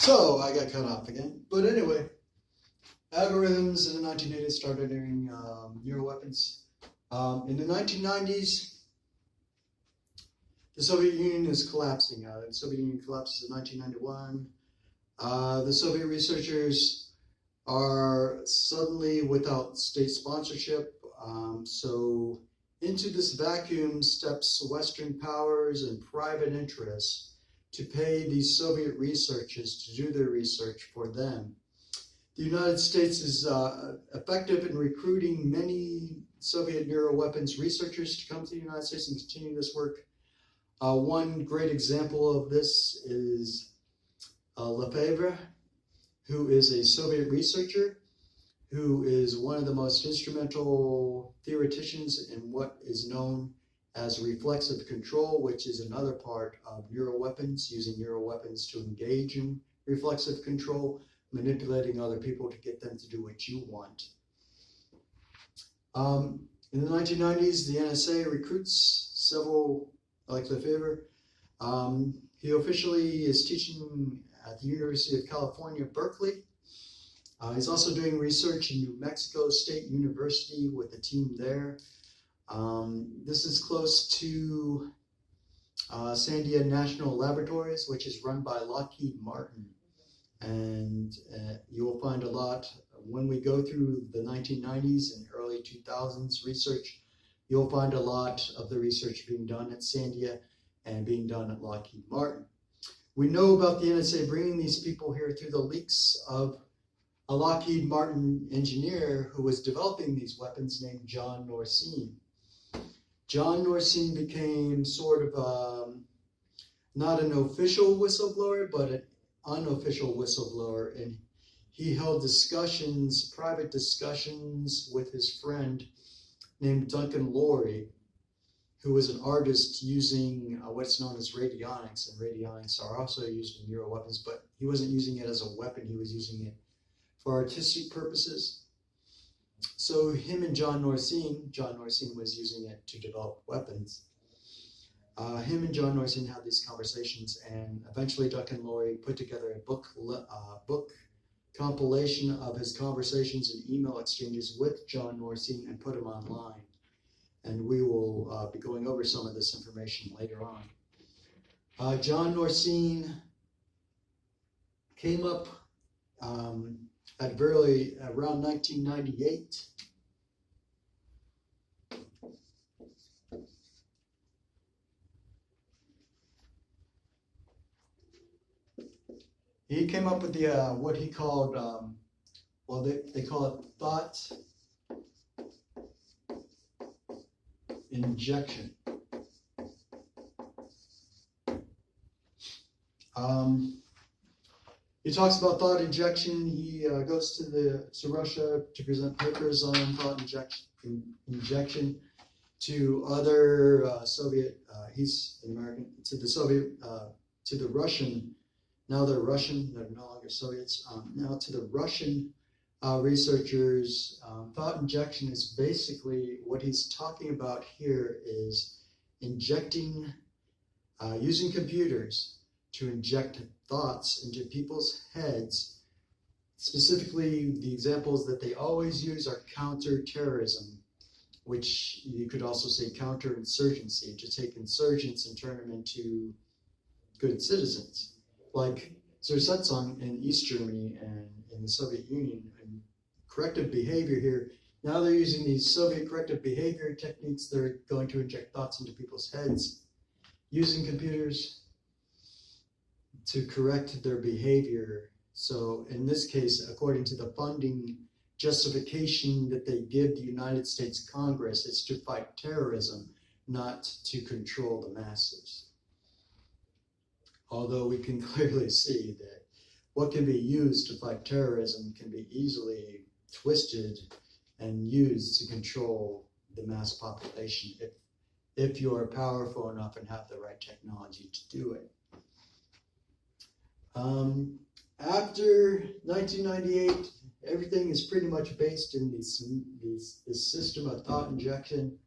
So I got cut off again. But anyway, algorithms in the 1980s started entering neuroweapons. In the 1990s, the Soviet Union is collapsing. The Soviet Union collapses in 1991. The Soviet researchers are suddenly without state sponsorship. So into this vacuum steps Western powers and private interests to pay these Soviet researchers to do their research for them. The United States is effective in recruiting many Soviet neuroweapons researchers to come to the United States and continue this work. One great example of this is Lefebvre, who is a Soviet researcher, who is one of the most instrumental theoreticians in what is known as reflexive control, which is another part of neuroweapons, using neuroweapons to engage in reflexive control, manipulating other people to get them to do what you want. In the 1990s, the NSA recruits several, like Lefebvre. He officially is teaching at the University of California, Berkeley. He's also doing research in New Mexico State University with a team there. This is close to Sandia National Laboratories, which is run by Lockheed Martin. And you will find a lot, when we go through the 1990s and early 2000s research, you'll find a lot of the research being done at Sandia and being done at Lockheed Martin. We know about the NSA bringing these people here through the leaks of a Lockheed Martin engineer who was developing these weapons named John Norsine. John Norsine became sort of not an official whistleblower, but an unofficial whistleblower, and he held discussions, private discussions with his friend named Duncan Laurie, who was an artist using what's known as radionics, and radionics are also used in neuroweapons, but he wasn't using it as a weapon, he was using it for artistic purposes. So him and John Norsine was using it to develop weapons. Him and John Norsine had these conversations, and eventually Duncan Laurie put together a book compilation of his conversations and email exchanges with John Norsine and put them online. And we will be going over some of this information later on. John Norsine came up at around 1998. He came up with the what he called, they call it thought injection. He talks about thought injection. He goes to Russia to present papers on thought injection to other Soviet. He's an American, to the Soviet, to the Russian. Now they're Russian. They're no longer Soviets. Now to the Russian researchers, thought injection is basically what he's talking about here is injecting, using computers to inject thoughts into people's heads. Specifically, the examples that they always use are counterterrorism, which you could also say counterinsurgency, to take insurgents and turn them into good citizens. Like Zersetzung in East Germany and in the Soviet Union, and corrective behavior here. Now they're using these Soviet corrective behavior techniques. They're going to inject thoughts into people's heads using computers to correct their behavior. So in this case, according to the funding justification that they give the United States Congress, it's to fight terrorism, not to control the masses. Although we can clearly see that what can be used to fight terrorism can be easily twisted and used to control the mass population if you are powerful enough and have the right technology to do it. After 1998, everything is pretty much based in this system of thought injection.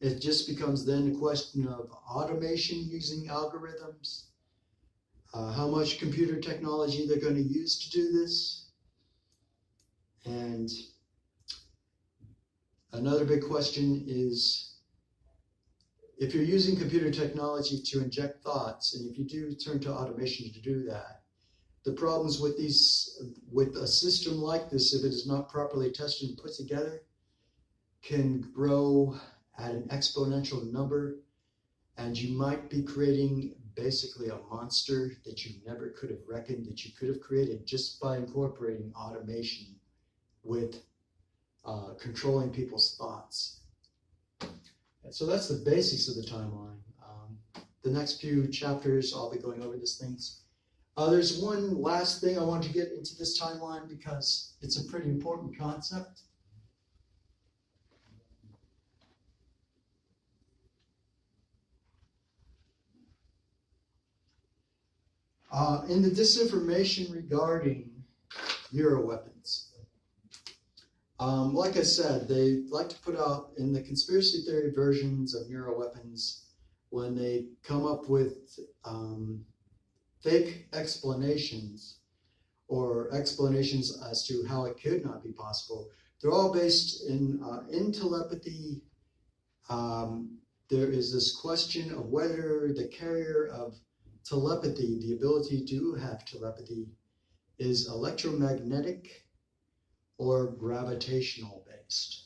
It just becomes then a question of automation using algorithms. how much computer technology they're going to use to do this. And another big question is, if you're using computer technology to inject thoughts, and if you do turn to automation to do that, the problems with a system like this, if it is not properly tested and put together, can grow at an exponential number, and you might be creating basically a monster that you never could have reckoned that you could have created just by incorporating automation with controlling people's thoughts. And so that's the basics of the timeline. The next few chapters, I'll be going over these things. There's one last thing I want to get into this timeline because it's a pretty important concept. In the disinformation regarding neuroweapons, like I said, they like to put out in the conspiracy theory versions of neuroweapons, when they come up with fake explanations or explanations as to how it could not be possible. They're all based in telepathy. There is this question of whether the carrier of telepathy, the ability to have telepathy, is electromagnetic or gravitational based.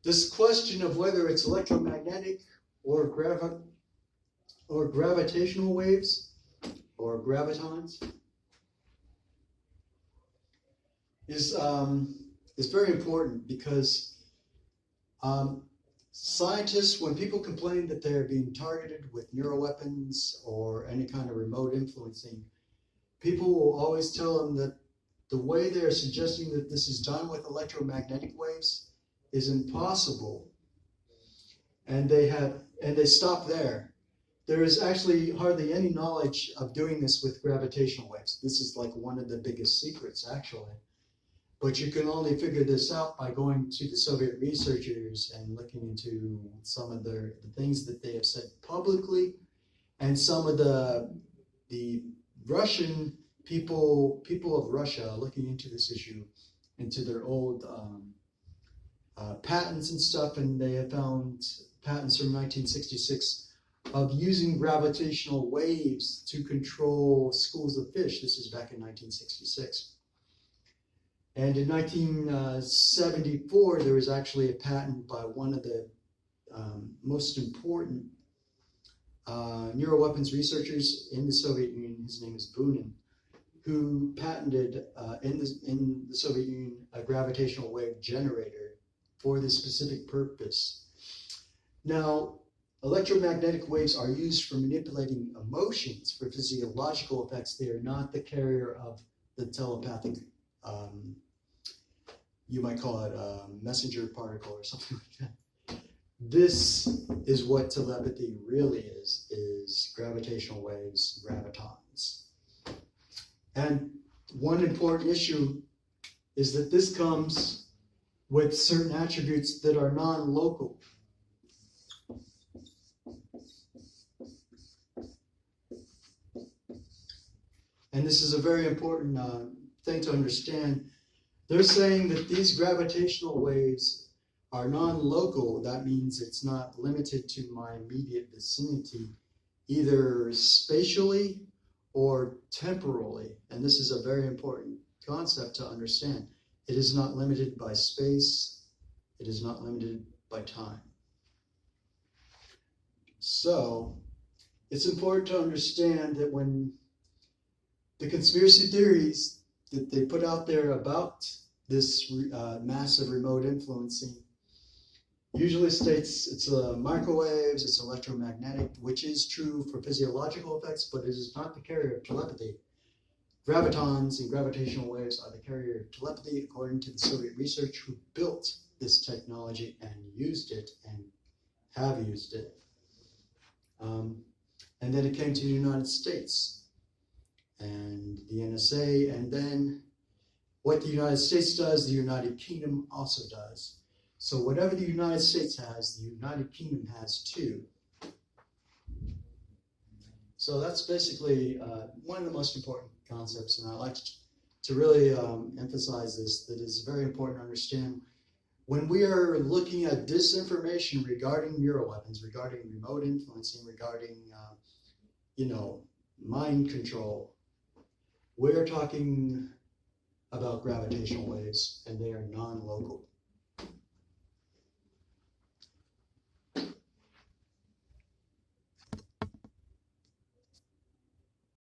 This question of whether it's electromagnetic or gravitational waves or gravitons is very important, because scientists, when people complain that they're being targeted with neuroweapons or any kind of remote influencing, people will always tell them that the way they're suggesting that this is done with electromagnetic waves is impossible, and they stop there. There is actually hardly any knowledge of doing this with gravitational waves. This is like one of the biggest secrets, actually. But you can only figure this out by going to the Soviet researchers and looking into some of the things that they have said publicly, and some of the Russian people of Russia looking into this issue, into their old patents and stuff, and they have found patents from 1966 of using gravitational waves to control schools of fish. This is back in 1966. And in 1974, there was actually a patent by one of the most important neuroweapons researchers in the Soviet Union. His name is Bunin, who patented in the Soviet Union a gravitational wave generator for this specific purpose. Now, electromagnetic waves are used for manipulating emotions, for physiological effects. They are not the carrier of the telepathic, you might call it a messenger particle or something like that. This is what telepathy really is gravitational waves, gravitons. And one important issue is that this comes with certain attributes that are non-local. And this is a very important thing to understand. They're saying that these gravitational waves are non-local. That means it's not limited to my immediate vicinity, either spatially or temporally. And this is a very important concept to understand. It is not limited by space. It is not limited by time. So it's important to understand that when the conspiracy theories that they put out there about this massive remote influencing usually states it's microwaves, it's electromagnetic, which is true for physiological effects, but it is not the carrier of telepathy. Gravitons and gravitational waves are the carrier of telepathy, according to the Soviet researchers who built this technology and used it and have used it. And then it came to the United States and the NSA, and then what the United States does, the United Kingdom also does. So whatever the United States has, the United Kingdom has too. So that's basically one of the most important concepts, and I like to really emphasize this, that it's very important to understand when we are looking at disinformation regarding neuroweapons, regarding remote influencing, regarding mind control, we're talking about gravitational waves, and they are non-local.